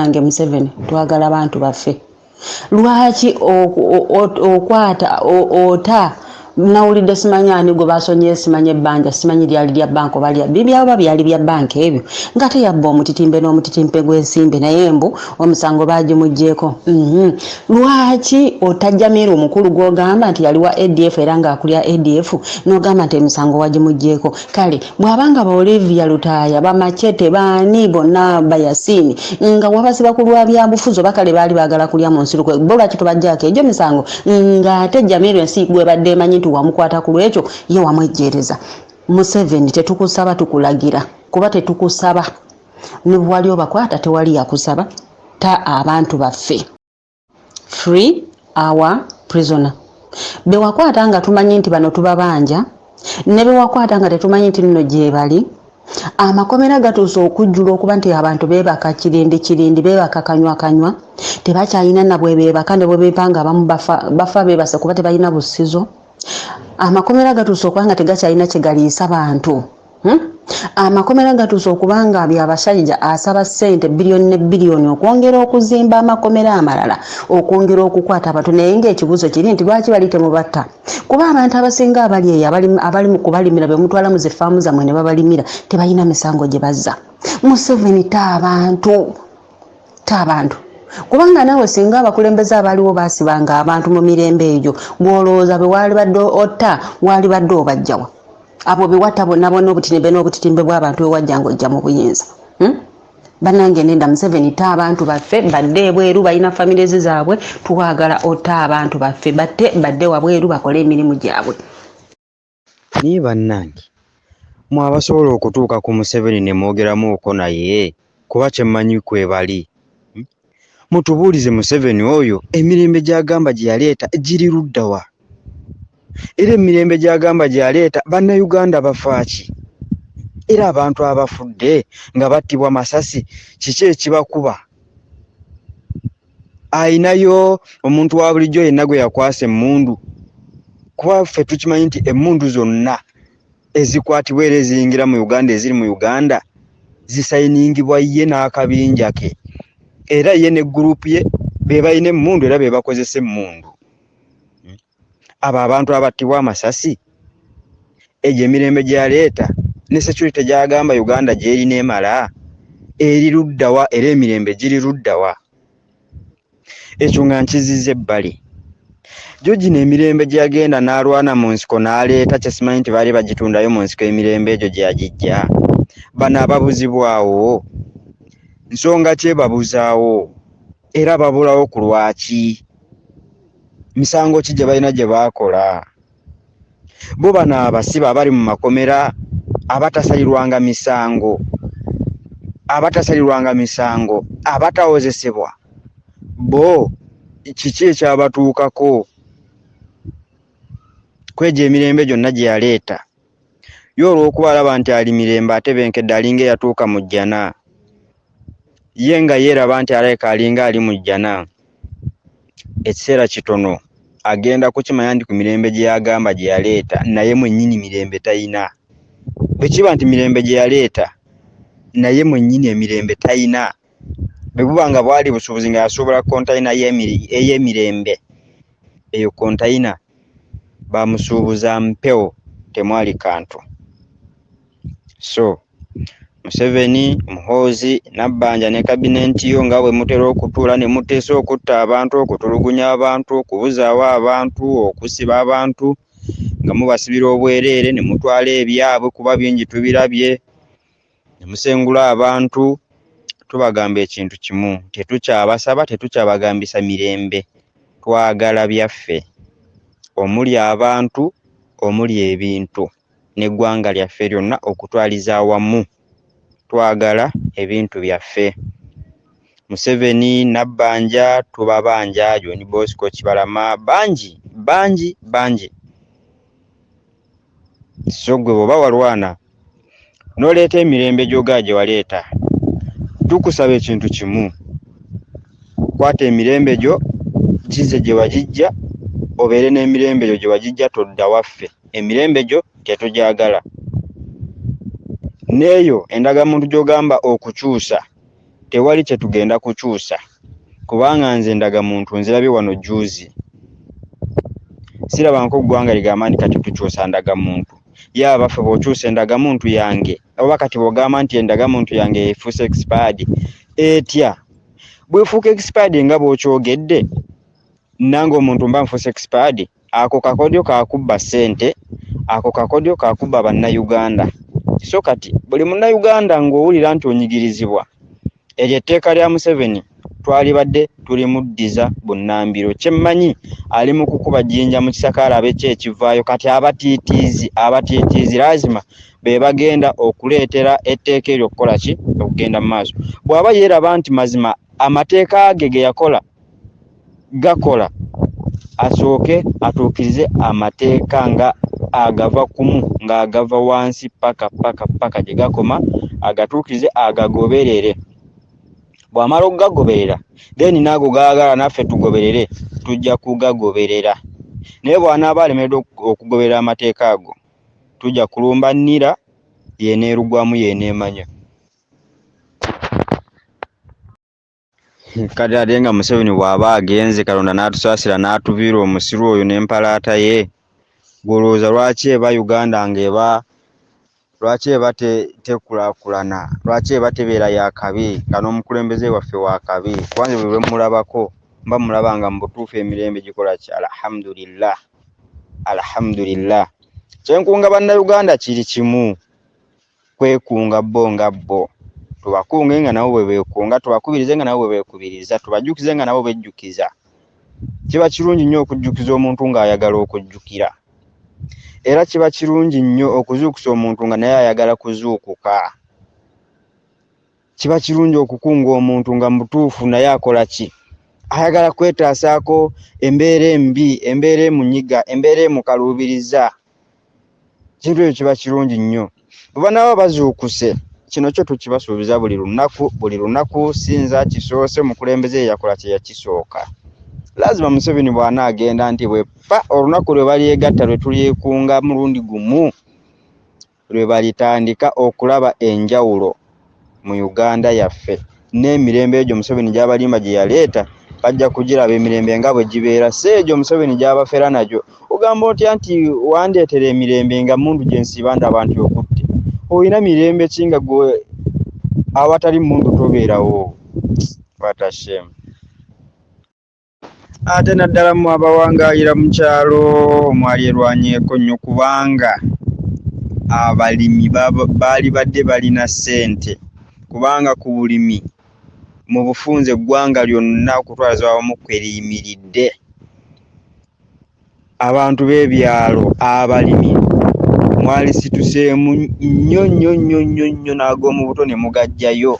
Ange Museveni twagala abantu baffe. Lwaki okwata ota nawulidde simanyani gwe basonye simanye ebbanja simanyi lyali lya banka oba lya bibyaba byali bya banka ebyo ngate yabba omutitimbe n'omutitimbe gw'ensimbi naye mbu omusango baagimuggyeko. Lwaki otajjamira omukulu gw'ogamba nti yali wa ADF era ng'akulya ADF n'ogamba nti emisango wagimuggyeko? Kale bw'abanga ba Olivia Lutaaya bamachete baani bonna bayasini nga wabasiba ku lwa byabufuzi oba kale baali baagala kulya mu nsiruko bo lwaki tobajjako egyo misango ng'ate Jamiru ensi gwe badde manyi nti wamukwata ku lwekyo ye wamwejjeereza. Museveni tetukusaba tukulagira kuba tetukusaba ne bwali obakwata tewali yakusaba ta abantu baffe. Free our prisoner. Bewakwata nga tumanyi nti bano tubabanja ne bewakwata nga tetumanyi nti nno gye bali. Amakomera gatuuse okujjula okuba nti abantu beebaka kirindi beebaka kanywa tebakyalina nabwe beebaka ne bwe beepanga abamu bafa beebase kuba tebalina busizo. Amakomera gatuuse okuba nga tegakyalina kye galiisa bantu. Amakomera gatuuse okuba nga byabasajja asaba ssente biliyoni ne biliyoni okwongera okuzimba amakomera amalala okwongera okukwata abantu naye ng'ekibuuzo kiri nti lwaki bali temubatta? Kuba abantu abasinga abali eyo abali mu kubalimira be mutwala mu zifaamu zammwe ne babalimira tebalina misango gye bazza. Museveni taabantu kubanga naawe singa abakulembeze abaliwo baasibanga abantu mu mirembe egyo gw'olowooza be waali badde otta waali badde obajjawa abo bewatta bonna bonna obutitimbe n'obutitimbe bw'abantu ewajja ng'ojja mu buyinza. Bannange nenda Museveni taabantu baffe badde ebweru balina famire zaabwe twagala otta abantu baffe badde wabweru bakole emirimu gyabwe. Ni bannange mwe abasobola okutuuka ku Museveni ne mwogeramuuko naye kuba kyemmanyi kwe bali. Mutubuulize Museveni oyo emirembe gy'agamba gye yaleeta giri ludda wa? Era emirembe gy'agamba gye yaleeta bannayuganda bafaaki? Era abantu abafudde nga battibwa masasi kiki ekibakuba? Ayinayo omuntu wa bulijjo yenna gwe yakwasa emmundu? Kuba ffe tukimanyi nti emmundu zonna ezikwatibwa era eziyingira mu Uganda eziri mu Uganda zisayiningibwa ye n'akabinja ke. Era ye ne gurupu ye be balina emmundu era be bakozesa emmundu. Abo abantu abattibwa amasasi egyo emirembe gye yaleeta ne security gy'agamba Uganda gy'erina emala eri ludda wa era emirembe giri ludda wa? Ekyo nga nkizizza ebbali. George n'emirembe gye yagenda n'alwana mu nsiko n'aleeta kyesimanyi nti baali bagitundayo mu nsiko emirembe egyo gye yagijja. Bano ababuzibwawo nsonga ki babuzaawo era babulawo ku lwaki? Misango ki gye balina gye baakola? Bo bano abasiba abali mu makomera abatasalirwanga misango abatawozesebwa bo kiki ekyabatuukako kwegyo emirembe gyonna gye yaleeta? Ye olw'okuba alaba nti ali mirembe ate benkedde alinga eyatuuka mu jjana ye nga yeeraba nti alabika alinga ali mu jjana ekiseera kitono agenda kukimanya nti ku mirembe gye yagamba gye yaleeta naye mwennyini mirembe tayina. Bwe kiba nti mirembe gye yaleeta naye mwennyini emirembe tayina, bwe buba nga bwali busuubuzi nga yasuubula kontayina ey'emirembe eyo kontayina bamusuubuza mpewo temwali kantu. So Museveni, Muhoozi, Nabbanja ne kabinenti yo nga bwe mutera okutuula ne muteesa okutta abantu, okutulugunya abantu, okubuzaawo abantu, okusiba abantu nga mubasibira obwereere ne mutwala ebyabwe kuba bingi tubirabye ne musengula abantu. Tubagamba ekintu kimu, tetukyabasaba tetukyabagambisa mirembe, twagala byaffe omuli abantu omuli ebintu n'eggwanga lyaffe lyonna okutwaliza awamu. Twagala ebintu byaffe. Museveni, Nabbanja tubabanja, John Bosco Kibalama bangi. So gwe bw'oba walwana n'oleeta emirembe gy'ogaa gye waleeta, tukusaba ekintu kimu, kwata emirembe gyo gize gye wagijja obeere n'emirembe gyo gye wagijja todda waffe. Emirembe gyo tetugyagala. Neeyo endagamuntu gy'ogamba okukyusa tewali kye tugenda kukyusa kubanga nze ndaga muntu nzirabye wano juzi. Sirabangako ggwanga ligamba nti kati tukyusa ndaga muntu. Ye abaffe bw'okyusa endaga muntu yange oba kati bw'ogamba nti endaga muntu yange efuuse expired etya bwefuuka expired nga bw'okyogedde nange omuntu mba nfuuse expired. Ako kakodyo kakubba ssente, ako kakodyo kakubba bannayuganda. So kati buli munnayuganda ng'owulira nti onyigirizibwa eryo etteeka lya Museveni twalibadde tulimuddiza bunnambiro. Kyemmanyi ali mu kukuba jjinja mu kisakaala abe ekivaayo. Kati abatiitiizi lazima be bagenda okuleetera etteeka eryo okukola ki okugenda mu maaso. Bw'aba yeeraba nti mazima amateeka ge yakola gakola, asooke atuukirize amateeka nga agava kumu ng'agava wansi paka gye gakoma, agatuukirize agagoberere. Bw'amala okugagoberera then naago gaagala naffe tugoberere, tujja kugagoberera. Naye bw'anaaba alemereddwa okugoberera amateeka ago tujja kulumba nnira yeenerugwamu yeeneemanya. Kati ate nga Museveni bw'aba agenze Katonda n'atusaasira n'atuviira omusiru oyo n'empalaata ye, gw'olowooza lwaki eba Uganda ng'eba lwaki eba tekulaakulana, lwaki eba tebeera yakabi nga n'omukulembeze waffe wakabi? Kwanza bwe mulabako mba mulaba nga mu butuufu emirembe gikola ki? Alhamdulillah, alhamdulillah. Kyenkunga bannayuganda kiri kimu, kwekunga bo nga bo. Tubakunge nga nabo bwe beekunga, tubakubirize nga nabo bwe beekubiriza, tubajjukize nga nabo bejjukiza. Kiba kirungi nnyo okujjukiza omuntu ng'ayagala okujjukira. Era kiba kirungi nnyo okuzuukusa omuntu nga naye ayagala kuzuukuka. Kiba kirungi okukunga omuntu nga mutuufu naye akola ki? Ayagala kwetaasaako embeera embi, embeera emunyiga, embeera emukaluubiriza. Kintu ekyo kiba kirungi nnyo. Bwe banaaba bazuukuse, kino kyo tukibasuubiza buli lunaku sinza kisoose mukulembeze yakola kye yakisooka. Lazima Museveni bw'anaagenda nti bwepa olunaku lwe balyegatta lwe tulyekunga mulundi gumu lwe balitandika okulaba enjawulo mu Uganda yaffe n'emirembe egyo Museveni gy'abalimba gye yaleeta bajja kugiraba emirembe nga bwe gibeera. Si egyo Museveni gy'abafera nagyo. Ogamba otya nti wandeetera emirembe nga mundu gye nsiiba ndaba nti okutte? Oyina mirembe ki nga gwe awatali mundu tobeerawo? What a shame. Ate naddala mu abawangaayira mu kyalo mwali erwanyeeko nnyo kubanga abalimi baali badde balina ssente, kubanga ku bulimi mu bufunze eggwanga lyonna okutwaliza wamu kwe liyimiridde. Abantu b'ebyalo abalimi mwali situseemu nnyo n'ag'omu buto ne mugajjayo,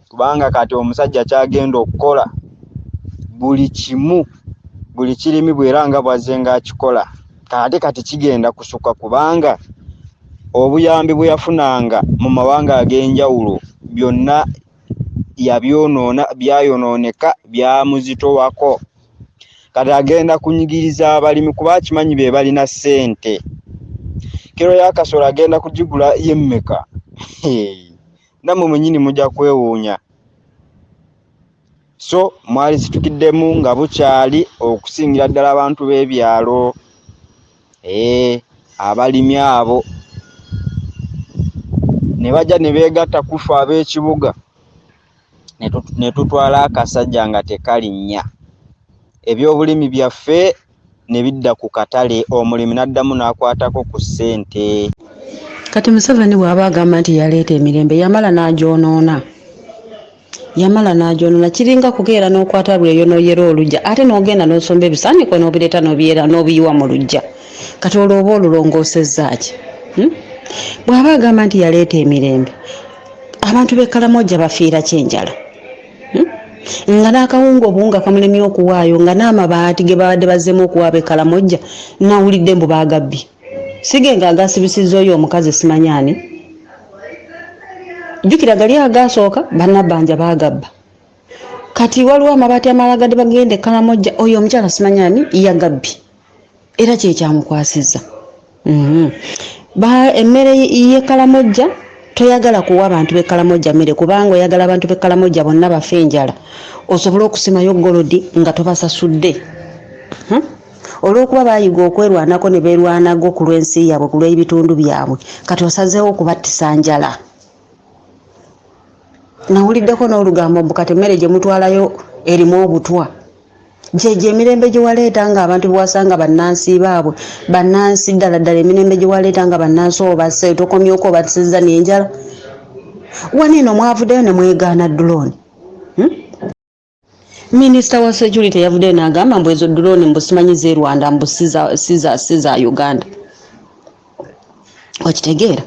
kubanga kati omusajja kyagenda okukola buli kimu buli kirimi bwera nga bwazze ng'akikola kati kigenda kusukka, kubanga obuyambi bwe yafunanga mu mawanga ag'enjawulo byonna yabyonoona, byayonooneka, byamuzitowako. Kati agenda kunyigiriza abalimi kuba akimanyi be balina ssente. Kiro ya kasolo agenda kugigula yemmeka. Nammwe mwennyini mujja kwewuunya. So mwali situkiddemu nga bukyali okusingira ddala abantu b'ebyalo, abalimi abo ne bajja ne beegatta kufa ab'ekibuga ne tutwala akasajja nga tekalinnya. Ebyobulimi byaffe ne bidda ku katale, omulimi n'addamu n'akwatako ku ssente. Kati Museveni bw'aba agamba nti yaleeta emirembe yamala n'agyonoona. Kiringa kukeera n'okwata bweyo n'oyera olujja ate n'ogenda n'osomba ebisaaniko n'obireeta n'obiyiwa mu lujja. Kati olwo oba olulongoosezza ki? Bw'aba agamba nti yaleeta emirembe, abantu b'e Kalamojja bafiira kyenjala. Nga n'akawunga obuwunga kamulemye okuwaayo nga n'amabaati ge babadde bazzeemu okuwaaba e Kalamojja nawulidde mbu baagabbye. Sigenga agasibisizza oyo omukazi simanyani. Jjukira gali agasooka bannabbanja baagabba. Kati waliwo amabaati amalala gadde bagenda e Kalamojja oyo omukyala simanyani yagabbye. Era kye kyamukwasizza. Emmere y'e Kalamojja toyagala kuwa abantu b'Ekalamoja mmere kubanga oyagala abantu b'Ekalamoja bonna bafe enjala osobola okusimayo golodi nga tobasasudde. Olw'okuba baayiga okwerwanako ne beerwanago ku lw'ensi yaabwe ku lw'ebitundu byabwe kati osazeewo okubattisa njala. Nawuliddeko n'olugambo mbu kati emmere gye mutwalayo erimu obutwa. Gyegyo emirembe gye waleeta ng'abantu bewasanga bannansi baabwe bannansi ddala ddala emirembe gye waleeta nga bannansi obase tokomyeko obatisizza n'enjala. Wano eno mwavuddeyo ne mwegaana drone. Minisita wa security yavuddeyo n'agamba mbu ezo drone mbu simanyi z'e Rwanda mbu si za Uganda. Okitegeera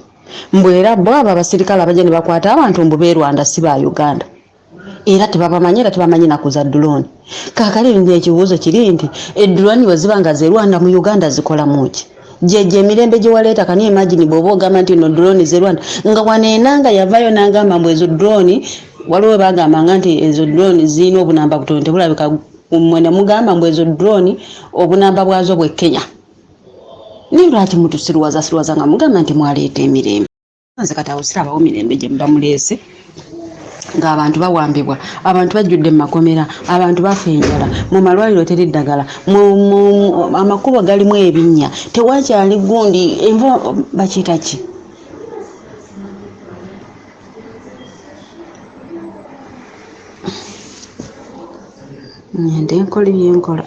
mbu era bo abo abasirikale abajja ne bakwata abantu mbu b'e Rwanda si ba Uganda. Era tebabamanyi era tebamanyi naku za drone. Kaakali ekibuuzo kiri nti eddrone bwe ziba nga z'e Rwanda mu Uganda zikola muki? Gyegyo emirembe gye waleeta kani imagine bw'oba ogamba nti no drone z'e Rwanda nga waneenanga yavaayo n'agamba mbu ezo drone waliwo bagambanga nti ezo drone zirina obunamba butono tebulabika mmwe ne mugamba mbu ezo drone obunamba bwazo bwe Kenya. Naye lwaki mutusirwaza nga mugamba nti mwaleeta emirembe? Nze kati awo sirabawo mirembe gye muba muleese ng'abantu bawambibwa, abantu bajjudde mu makomera, abantu bafa enjala, mu malwaliro teri ddagala, amakubo galimu ebinnya, tewakyali gundi envo bakiyita ki? Ngende nkola byenkola.